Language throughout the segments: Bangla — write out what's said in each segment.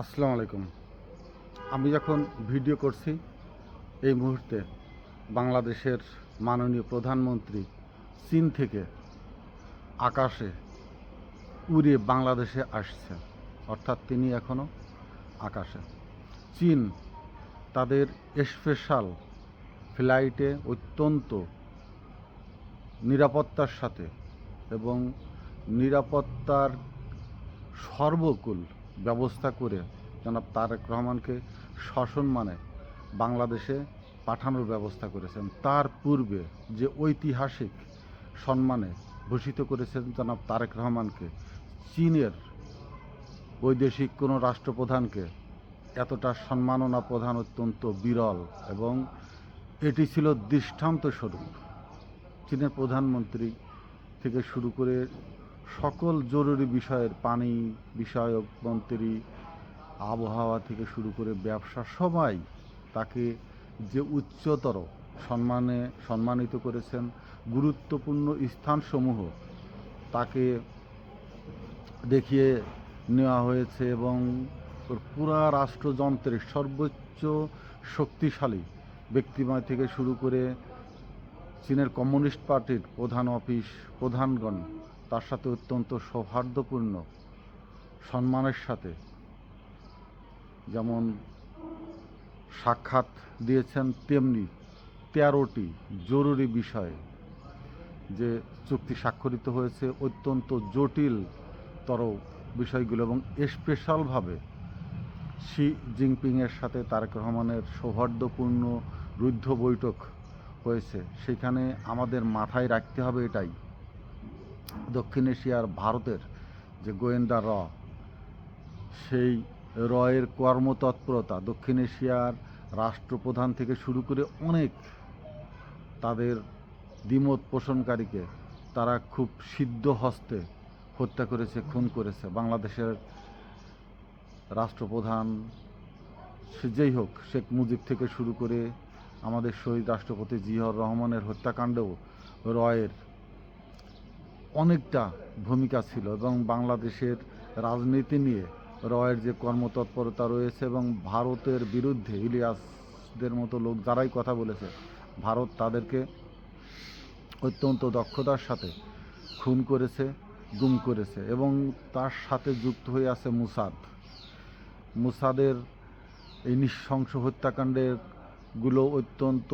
আসসালামু আলাইকুম। আমি যখন ভিডিও করছি এই মুহূর্তে বাংলাদেশের মাননীয় প্রধানমন্ত্রী চীন থেকে আকাশে উড়ে বাংলাদেশে আসছে, অর্থাৎ তিনি এখনও আকাশে। চীন তাদের স্পেশাল ফ্লাইটে অত্যন্ত নিরাপত্তার সাথে এবং নিরাপত্তার সর্বকুল ব্যবস্থা করে জনাব তারেক রহমানকে সসম্মানে বাংলাদেশে পাঠানোর ব্যবস্থা করেছেন। তার পূর্বে যে ঐতিহাসিক সম্মানে ভূষিত করেছেন জনাব তারেক রহমানকে, চীনের বৈদেশিক কোনো রাষ্ট্রপ্রধানকে এতটা সম্মাননা প্রদান অত্যন্ত বিরল এবং এটি ছিল দৃষ্টান্ত স্বরূপ। চীনের প্রধানমন্ত্রী থেকে শুরু করে সকল জরুরি বিষয়ের পানি বিষয়ক মন্ত্রী, আবহাওয়া থেকে শুরু করে ব্যবসা, সবাই তাকে যে উচ্চতর সম্মানিত করেছেন। গুরুত্বপূর্ণ স্থানসমূহ তাকে দেখিয়ে নেওয়া হয়েছে এবং পুরা রাষ্ট্রযন্ত্রের সর্বোচ্চ শক্তিশালী ব্যক্তিময় থেকে শুরু করে চীনের কমিউনিস্ট পার্টির প্রধান অফিস প্রধানগণ তার সাথে অত্যন্ত সৌহার্দ্যপূর্ণ সম্মানের সাথে যেমন সাক্ষাৎ দিয়েছেন, তেমনি 13টি জরুরি বিষয়ে যে চুক্তি স্বাক্ষরিত হয়েছে, অত্যন্ত জটিলতর বিষয়গুলো, এবং স্পেশালভাবে শি জিনপিংয়ের সাথে তারেক রহমানের সৌহার্দ্যপূর্ণ রুদ্ধ বৈঠক হয়েছে। সেখানে আমাদের মাথায় রাখতে হবে এটাই, দক্ষিণ এশিয়ার ভারতের যে গোয়েন্দা সেই রয়ের কর্মতৎপরতা, দক্ষিণ এশিয়ার রাষ্ট্রপ্রধান থেকে শুরু করে অনেক তাদের দ্বিমত পোষণকারীকে তারা খুব সিদ্ধ হস্তে হত্যা করেছে, খুন করেছে। বাংলাদেশের রাষ্ট্রপ্রধান সে যেই হোক, শেখ মুজিব থেকে শুরু করে আমাদের শহীদ রাষ্ট্রপতি জিয়াউর রহমানের হত্যাকাণ্ডেও রয়ের অনেকটা ভূমিকা ছিল এবং বাংলাদেশের রাজনীতি নিয়ে রয়ের যে কর্মতৎপরতা রয়েছে এবং ভারতের বিরুদ্ধে ইলিয়াসদের মতো লোক যারাই কথা বলেছে, ভারত তাদেরকে অত্যন্ত দক্ষতার সাথে খুন করেছে, গুম করেছে এবং তার সাথে যুক্ত হয়ে আছে মুসাদের এই নৃশংস হত্যাকাণ্ডেরগুলো অত্যন্ত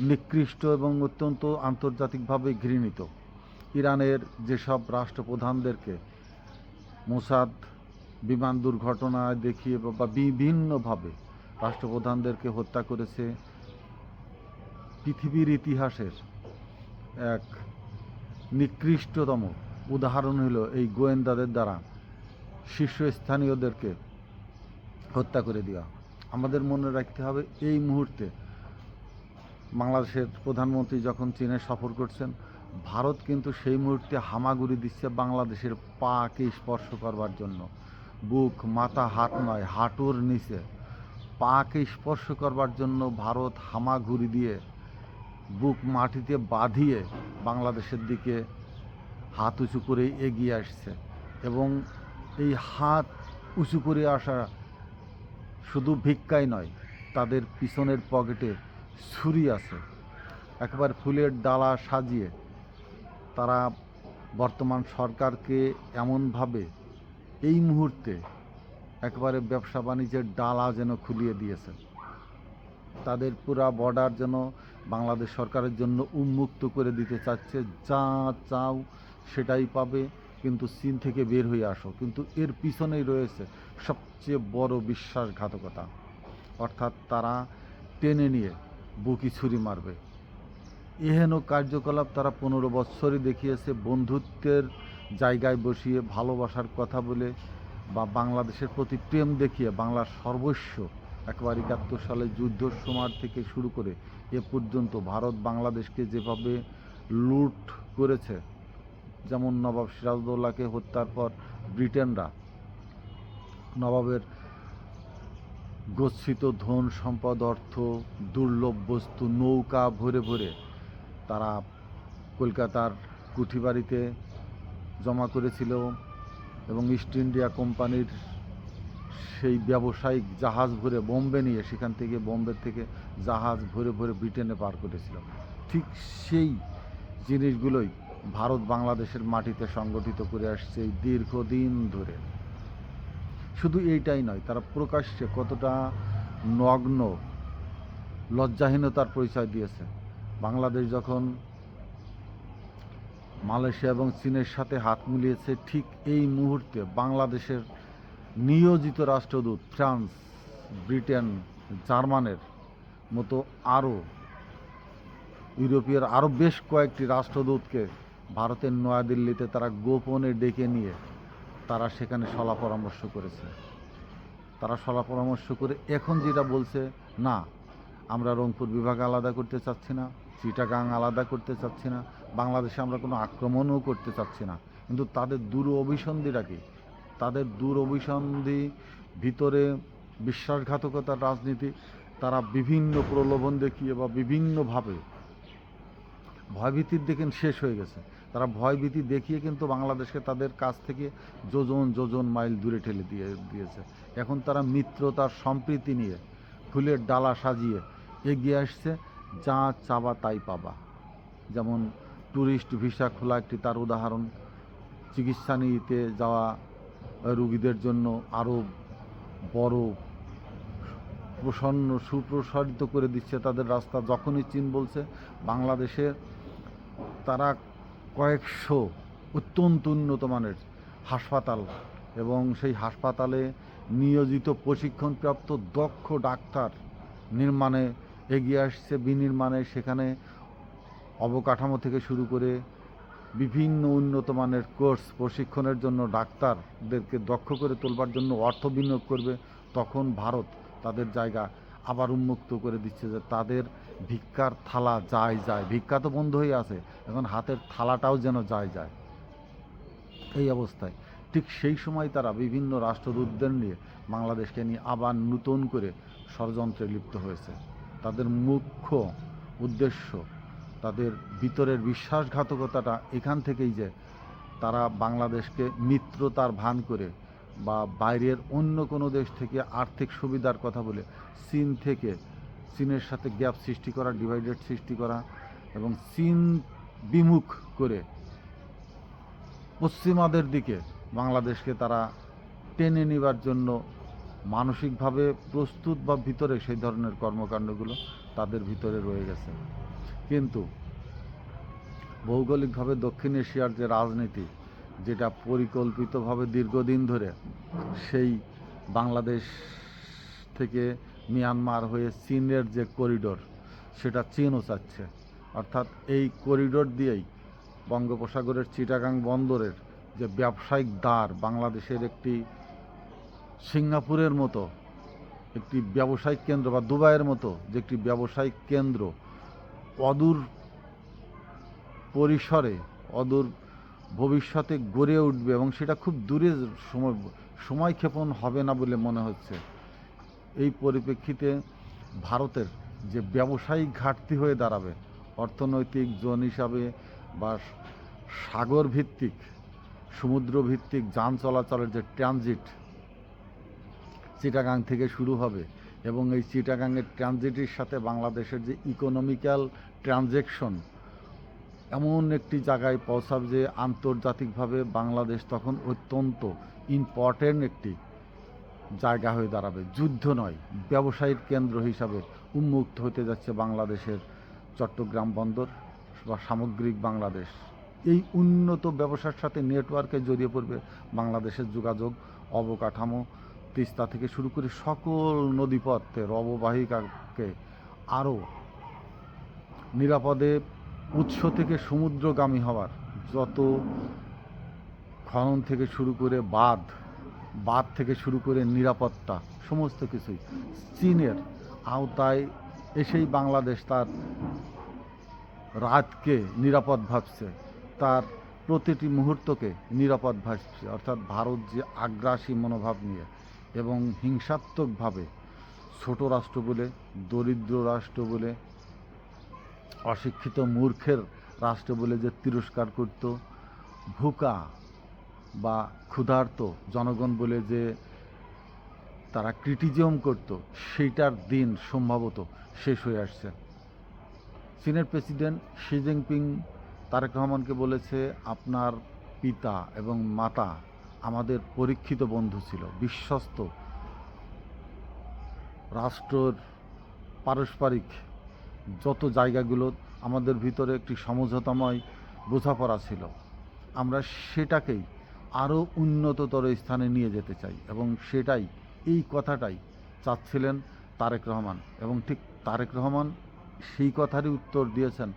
নিকৃষ্ট এবং অত্যন্ত আন্তর্জাতিকভাবে ঘৃণিত। ইরানের যেসব রাষ্ট্রপ্রধানদেরকে মোসাদ বিমান দুর্ঘটনায় দেখিয়ে বা বিভিন্নভাবে রাষ্ট্রপ্রধানদেরকে হত্যা করেছে, পৃথিবীর ইতিহাসের এক নিকৃষ্টতম উদাহরণ হলো এই গোয়েন্দাদের দ্বারা শীর্ষস্থানীয়দেরকে হত্যা করে দেওয়া। আমাদের মনে রাখতে হবে এই মুহূর্তে বাংলাদেশের প্রধানমন্ত্রী যখন চীনে সফর করছেন, ভারত কিন্তু সেই মুহূর্তে হামাগুড়ি দিচ্ছে বাংলাদেশের পাকে স্পর্শ করবার জন্য। বুক, মাথা, হাত নয়, হাঁটুর নিচে পাকে স্পর্শ করবার জন্য ভারত হামাগুড়ি দিয়ে বুক মাটিতে বাঁধিয়ে বাংলাদেশের দিকে হাত উঁচু করে এগিয়ে আসছে এবং এই হাত উঁচু করে আসা শুধু ভিক্ষাই নয়, তাদের পিছনের পকেটে ছুরি আছে। একবার ফুলের ডালা সাজিয়ে তারা বর্তমান সরকারকে এমনভাবে এই মুহূর্তে একবারে ব্যবসা বাণিজ্যের ডালা যেন খুলিয়ে দিয়েছে। তাদের পুরা বর্ডার যেন বাংলাদেশ সরকারের জন্য উন্মুক্ত করে দিতে চাচ্ছে। যা চাও সেটাই পাবে, কিন্তু চীন থেকে বের হয়ে আসো। কিন্তু এর পিছনেই রয়েছে সবচেয়ে বড় বিশ্বাসঘাতকতা, অর্থাৎ তারা টেনে নিয়ে বুকি ছুরি মারবে। এহেন কার্যকলাপ তারা 15 বৎসরই দেখিয়েছে। বন্ধুত্বের জায়গায় বসিয়ে ভালোবাসার কথা বলে বা বাংলাদেশের প্রতি প্রেম দেখিয়ে বাংলার সর্বস্ব একবার 71 সালে যুদ্ধর সময় থেকে শুরু করে এ পর্যন্ত ভারত বাংলাদেশকে যেভাবে লুট করেছে, যেমন নবাব সিরাজউদ্দৌলাকে হত্যার পর ব্রিটেনরা নবাবের গচ্ছিত ধন সম্পদ, অর্থ, দুর্লভ বস্তু নৌকা ভরে ভরে তারা কলকাতার কুঠিবাড়িতে জমা করেছিল এবং ইস্ট ইন্ডিয়া কোম্পানির সেই ব্যবসায়িক জাহাজ ভরে বোম্বে নিয়ে সেখান থেকে বোম্বে থেকে জাহাজ ভরে ভরে ব্রিটেনে পার করেছিল। ঠিক সেই জিনিসগুলোই ভারত বাংলাদেশের মাটিতে সংগঠিত করে আসছে এই দীর্ঘদিন ধরে। শুধু এইটাই নয়, তারা প্রকাশ্যে কতটা নগ্ন লজ্জাহীনতার পরিচয় দিয়েছে। বাংলাদেশ যখন মালয়েশিয়া এবং চীনের সাথে হাত মিলিয়েছে, ঠিক এই মুহূর্তে বাংলাদেশের নিয়োজিত রাষ্ট্রদূত ফ্রান্স, ব্রিটেন, জার্মানের মতো আরও ইউরোপীয় আরও বেশ কয়েকটি রাষ্ট্রদূতকে ভারতের নয়াদিল্লিতে তারা গোপনে ডেকে নিয়ে তারা সেখানে সলা পরামর্শ করেছে। তারা সলা পরামর্শ করে এখন যেটা বলছে, না আমরা রংপুর বিভাগ আলাদা করতে চাচ্ছি না, চিটাগাং আলাদা করতে চাচ্ছি না, বাংলাদেশে আমরা কোনো আক্রমণও করতে চাচ্ছি না। কিন্তু তাদের দূর অভিসন্ধিটা কি? তাদের দূর অভিসন্ধি ভিতরে বিশ্বাসঘাতকতার রাজনীতি। তারা বিভিন্ন প্রলোভন দেখিয়ে বা বিভিন্নভাবে ভয়ভীতির দিকে শেষ হয়ে গেছে। তারা ভয়ভীতি দেখিয়ে কিন্তু বাংলাদেশকে তাদের কাছ থেকে যোজন যোজন মাইল দূরে ঠেলে দিয়েছে। এখন তারা মিত্রতার সম্প্রীতি নিয়ে ফুলের ডালা সাজিয়ে এগিয়ে আসছে, যা চাবা তাই পাবা। যেমন ট্যুরিস্ট ভিসা খোলা একটি তার উদাহরণ। চিকিৎসা নিতে যাওয়া রুগীদের জন্য আরও বড় সুপ্রসারিত করে দিচ্ছে তাদের রাস্তা। যখনই চীন বলছে বাংলাদেশে তারা কয়েকশো অত্যন্ত উন্নত মানের হাসপাতাল এবং সেই হাসপাতালে নিয়োজিত প্রশিক্ষণপ্রাপ্ত দক্ষ ডাক্তার নির্মাণে এগিয়ে আসছে, বিনির্মাণে। সেখানে অবকাঠামো থেকে শুরু করে বিভিন্ন উন্নত মানের কোর্স প্রশিক্ষণের জন্য ডাক্তারদেরকে দক্ষ করে তোলবার জন্য অর্থ বিনিয়োগ করবে। তখন ভারত তাদের জায়গা আবার উন্মুক্ত করে দিচ্ছে, যে তাদের ভিক্ষার থালা যায়। ভিক্ষা তো বন্ধ হয়ে আছে, এখন হাতের থালাটাও যেন যায়। এই অবস্থায় ঠিক সেই সময় তারা বিভিন্ন রাষ্ট্রদূতদের নিয়ে বাংলাদেশকে নিয়ে আবার নতুন করে ষড়যন্ত্রে লিপ্ত হয়েছে। তাদের মুখ্য উদ্দেশ্য, তাদের ভিতরের বিশ্বাসঘাতকতাটা এখান থেকেই, যে তারা বাংলাদেশকে মিত্রতার ভান করে বা বাইরের অন্য কোনো দেশ থেকে আর্থিক সুবিধার কথা বলে চীনের সাথে গ্যাপ সৃষ্টি করা, ডিভাইডেড সৃষ্টি করা এবং চীন বিমুখ করে পশ্চিমাদের দিকে বাংলাদেশকে তারা টেনে নেবার জন্য মানসিকভাবে প্রস্তুত বা ভিতরে সেই ধরনের কর্মকাণ্ডগুলো তাদের ভিতরে রয়ে গেছে। কিন্তু ভৌগোলিকভাবে দক্ষিণ এশিয়ার যে রাজনীতি, যেটা পরিকল্পিতভাবে দীর্ঘদিন ধরে সেই বাংলাদেশ থেকে মিয়ানমার হয়ে চীনের যে করিডোর, সেটা চীনও চাচ্ছে। অর্থাৎ এই করিডোর দিয়েই বঙ্গোপসাগরের চিটাগাং বন্দরের যে ব্যবসায়িক দ্বার, বাংলাদেশের একটি সিঙ্গাপুরের মতো একটি ব্যবসায়িক কেন্দ্র বা দুবাইয়ের মতো যে একটি ব্যবসায়িক কেন্দ্র অদূর পরিসরে, অদূর ভবিষ্যতে গড়ে উঠবে এবং সেটা খুব দূরে সময়ক্ষেপণ হবে না বলে মনে হচ্ছে। এই পরিপ্রেক্ষিতে ভারতের যে ব্যবসায়িক ঘাটতি হয়ে দাঁড়াবে, অর্থনৈতিক জোন হিসাবে বা সাগর ভিত্তিক, সমুদ্র ভিত্তিক যান চলাচলের যে ট্রানজিট চিটাগাং থেকে শুরু হবে এবং এই চিটাগাংয়ের ট্রানজিটের সাথে বাংলাদেশের যে ইকোনমিক্যাল ট্রানজ্যাকশন এমন একটি জায়গায় পৌঁছাবে যে আন্তর্জাতিকভাবে বাংলাদেশ তখন অত্যন্ত ইম্পর্টেন্ট একটি জায়গা হয়ে দাঁড়াবে। যুদ্ধ নয়, ব্যবসায়িক কেন্দ্র হিসাবে উন্মুক্ত হতে যাচ্ছে বাংলাদেশের চট্টগ্রাম বন্দর বা সামগ্রিক বাংলাদেশ। এই উন্নত ব্যবসার সাথে নেটওয়ার্কে জড়িয়ে পড়বে বাংলাদেশের যোগাযোগ অবকাঠামো। তিস্তা থেকে শুরু করে সকল নদীপথের অববাহিকাকে আরও নিরাপদে উৎস থেকে সমুদ্রগামী হওয়ার যত খনন থেকে শুরু করে বাঁধ থেকে শুরু করে নিরাপত্তা, সমস্ত কিছুই চীনের আওতায় এসেই বাংলাদেশ তার রাতকে নিরাপদ ভাবছে, তার প্রতিটি মুহূর্তকে নিরাপদ ভাবছে। অর্থাৎ ভারত যে আগ্রাসী মনোভাব নিয়ে এবং হিংসাত্মকভাবে ছোট রাষ্ট্র বলে, দরিদ্র রাষ্ট্র বলে, অশিক্ষিত মূর্খের রাষ্ট্র বলে যে তিরস্কার করত, ভুকা বা ক্ষুধার্ত জনগণ বলে যে তারা ক্রিটিজম করত, সেইটার দিন সম্ভবত শেষ হয়ে আসছে। চীনের প্রেসিডেন্ট শি জিনপিং তারেক রহমানকে বলেছে, আপনার পিতা এবং মাতা আমাদের পরীক্ষিত বন্ধু ছিল, বিশ্বস্ত রাষ্ট্রের পারস্পরিক যত জায়গাগুলো আমাদের ভিতরে একটি সমঝোতাময় বোঝাপড়া ছিল, আমরা সেটাকেই আরও উন্নততর স্থানে নিয়ে যেতে চাই, এবং সেটাই, এই কথাটাই চাচ্ছিলেন তারেক রহমান। এবং ঠিক তারেক রহমান সেই কথারই উত্তর দিয়েছেন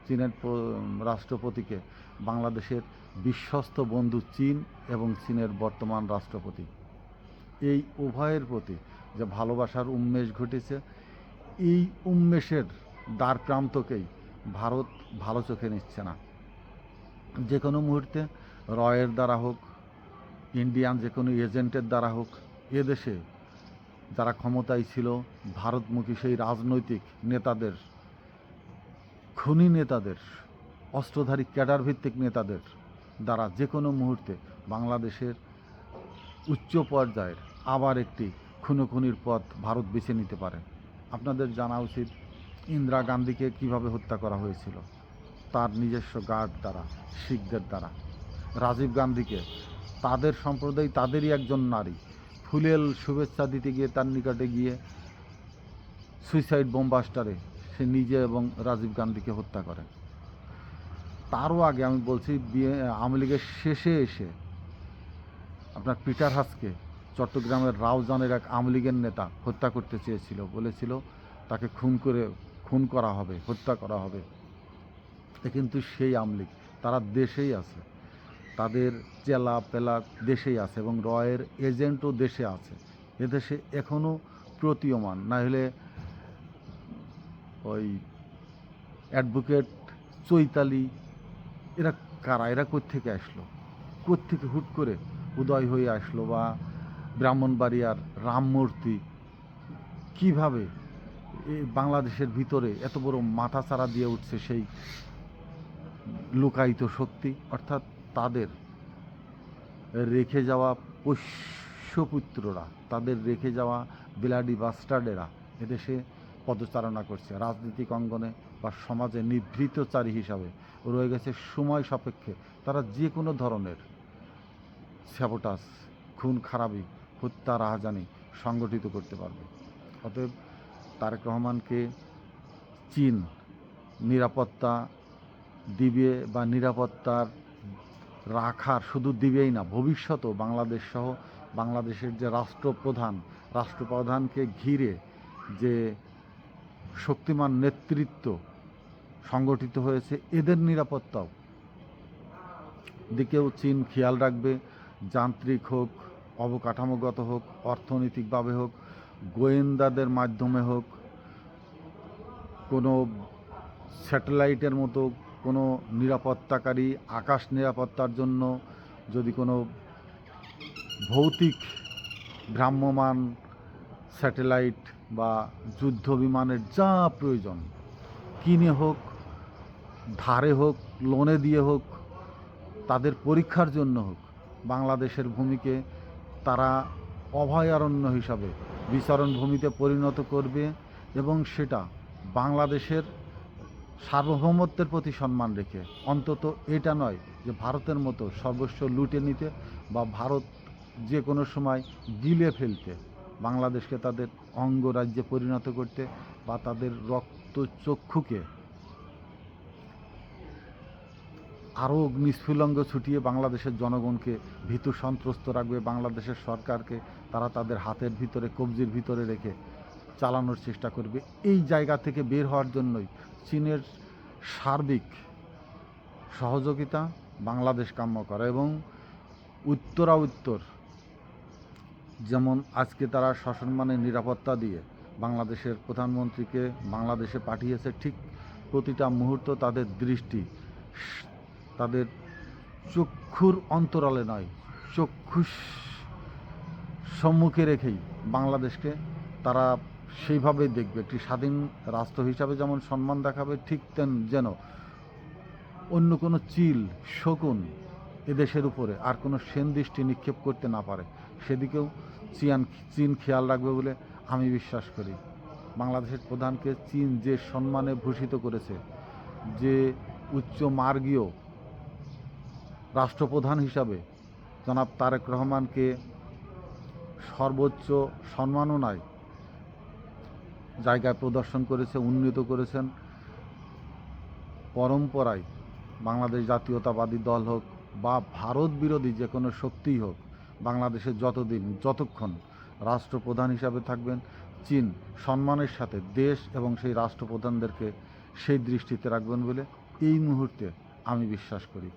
চীনের রাষ্ট্রপতিকে, বাংলাদেশের বিশ্বস্ত বন্ধু চীন এবং চীনের বর্তমান রাষ্ট্রপতি। এই উভয়ের প্রতি যে ভালোবাসার উন্মেষ ঘটেছে, এই উন্মেষের দ্বার প্রান্তকেই ভারত ভালো চোখে নিচ্ছে না। যে কোনো মুহূর্তে রয়ের দ্বারা হোক, ইন্ডিয়ান যে কোনো এজেন্টের দ্বারা হোক, এদেশে যারা ক্ষমতায় ছিল ভারতমুখী সেই রাজনৈতিক নেতাদের, খুনি নেতাদের, অস্ত্রধারী ক্যাডার ভিত্তিক নেতাদের দ্বারা যে কোনো মুহূর্তে বাংলাদেশের উচ্চ পর্যায়ের আবার একটি খুনোখুনির পথ ভারত বেছে নিতে পারে। আপনাদের জানা উচিত ইন্দিরা গান্ধীকে কিভাবে হত্যা করা হয়েছিল, তার নিজস্ব গার্ড দ্বারা, শিখদের দ্বারা। রাজীব গান্ধীকে তাদের সম্প্রদায়, তাদেরই একজন নারী ফুলেল শুভেচ্ছা দিতে গিয়ে তার নিকটে গিয়ে সুইসাইড বোমবাস্টারে সে নিজে এবং রাজীব গান্ধীকে হত্যা করে। তারও আগে আমি বলছি, আওয়ামী লীগের শেষে এসে আপনার পিটার হাসকে চট্টগ্রামের রাউজানের এক আওয়ামী লীগের নেতা হত্যা করতে চেয়েছিল, বলেছিল তাকে খুন করা হবে, হত্যা করা হবে। কিন্তু সেই আওয়ামী লীগ তারা দেশেই আছে, তাদের চেলা পেলা দেশেই আছে, এবং রয়ের এজেন্টও দেশে আছে, এদেশে এখনও প্রতীয়মান। না হলে ওই অ্যাডভোকেট চৈতালি এরা কারা, এরা কোত্থেকে আসলো, কোত্থেকে হুট করে উদয় হয়ে আসলো? বা ব্রাহ্মণবাড়িয়ার রামমূর্তি কিভাবে এই বাংলাদেশের ভিতরে এত বড় মাথাচাড়া দিয়ে উঠছে সেই লুকায়িত শক্তি, অর্থাৎ তাদের রেখে যাওয়া পোষ্যপুত্ররা, তাদের রেখে যাওয়া বিলাডি বাস্টার্ডেরা এদেশে পদচারণা করছে, রাজনৈতিক অঙ্গনে বা সমাজে নিভৃতচারী হিসাবে রয়ে গেছে। সময় সাপেক্ষে তারা যে কোনো ধরনের স্যাবোটাজ, খুন খারাপি, হত্যা, রাহাজানি সংগঠিত করতে পারবে। অতএব তারেক রহমানকে চীন নিরাপত্তা দিবে, বা নিরাপত্তার রাখার শুধু দিবেই না, ভবিষ্যতেও বাংলাদেশ সহ বাংলাদেশের যে রাষ্ট্রপ্রধানকে ঘিরে যে শক্তিমান নেতৃত্ব সংগঠিত হয়েছে, এদের নিরাপত্তাও দিকেও চীন খেয়াল রাখবে। যান্ত্রিক হোক, অবকাঠামোগত হোক, অর্থনৈতিকভাবে হোক, গোয়েন্দাদের মাধ্যমে হোক, কোনো স্যাটেলাইটের মতো কোনো নিরাপত্তাকারী, আকাশ নিরাপত্তার জন্য যদি কোনো ভৌতিক ভ্রাম্যমান স্যাটেলাইট বা যুদ্ধ বিমানের যা প্রয়োজন, কিনে হোক, ধারে হোক, লোনে দিয়ে হোক, তাদের পরীক্ষার জন্য হোক, বাংলাদেশের ভূমিকে তারা অভয়ারণ্য হিসাবে বিচরণ ভূমিতে পরিণত করবে, এবং সেটা বাংলাদেশের সার্বভৌমত্বের প্রতি সম্মান রেখে। অন্তত এটা নয় যে ভারতের মতো সর্বস্ব লুটে নিতে, বা ভারত যে কোনো সময় গিলে ফেলতে, বাংলাদেশকে তাদের অঙ্গরাজ্যে পরিণত করতে, বা তাদের রক্তচক্ষুকে আরও অগ্নিস্ফুলঙ্গ ছুটিয়ে বাংলাদেশের জনগণকে ভীতু সন্ত্রস্ত রাখবে। বাংলাদেশের সরকারকে তারা তাদের হাতের ভিতরে, কবজির ভিতরে রেখে চালানোর চেষ্টা করবে। এই জায়গা থেকে বের হওয়ার জন্যই চীনের সার্বিক সহযোগিতা বাংলাদেশ কাম্য করে, এবং উত্তর যেমন আজকে তারা সসম্মানে নিরাপত্তা দিয়ে বাংলাদেশের প্রধানমন্ত্রীকে বাংলাদেশে পাঠিয়েছে, ঠিক প্রতিটা মুহূর্ত তাদের দৃষ্টি তাদের চক্ষুর অন্তরালে নয়, চক্ষুর সম্মুখে রেখেই বাংলাদেশকে তারা সেইভাবেই দেখবে। একটি স্বাধীন রাষ্ট্র হিসাবে যেমন সম্মান দেখাবে, ঠিক যেন অন্য কোনো চিল শকুন এদেশের উপরে আর কোনো সেন দৃষ্টি নিক্ষেপ করতে না পারে, সেদিকেও চীন খেয়াল রাখবে বলে আমি বিশ্বাস করি। বাংলাদেশের প্রধানকে চীন যে সম্মানে ভূষিত করেছে, যে উচ্চ মার্গীয় রাষ্ট্রপ্রধান হিসাবে জনাব তারেক রহমানকে সর্বোচ্চ সম্মাননায় জায়গায় প্রদর্শন করেছে, উন্নীত করেছেন। পরম্পরায় বাংলাদেশ জাতীয়তাবাদী দল হোক বা ভারত বিরোধী যে কোনো শক্তিই হোক, বাংলাদেশে যতক্ষণ রাষ্ট্রপ্রধান হিসাবে থাকবেন, চীন সম্মানের সাথে দেশ এবং সেই রাষ্ট্রপ্রধানদেরকে সেই দৃষ্টিতে রাখবেন বলে এই মুহূর্তে আমি বিশ্বাস করি।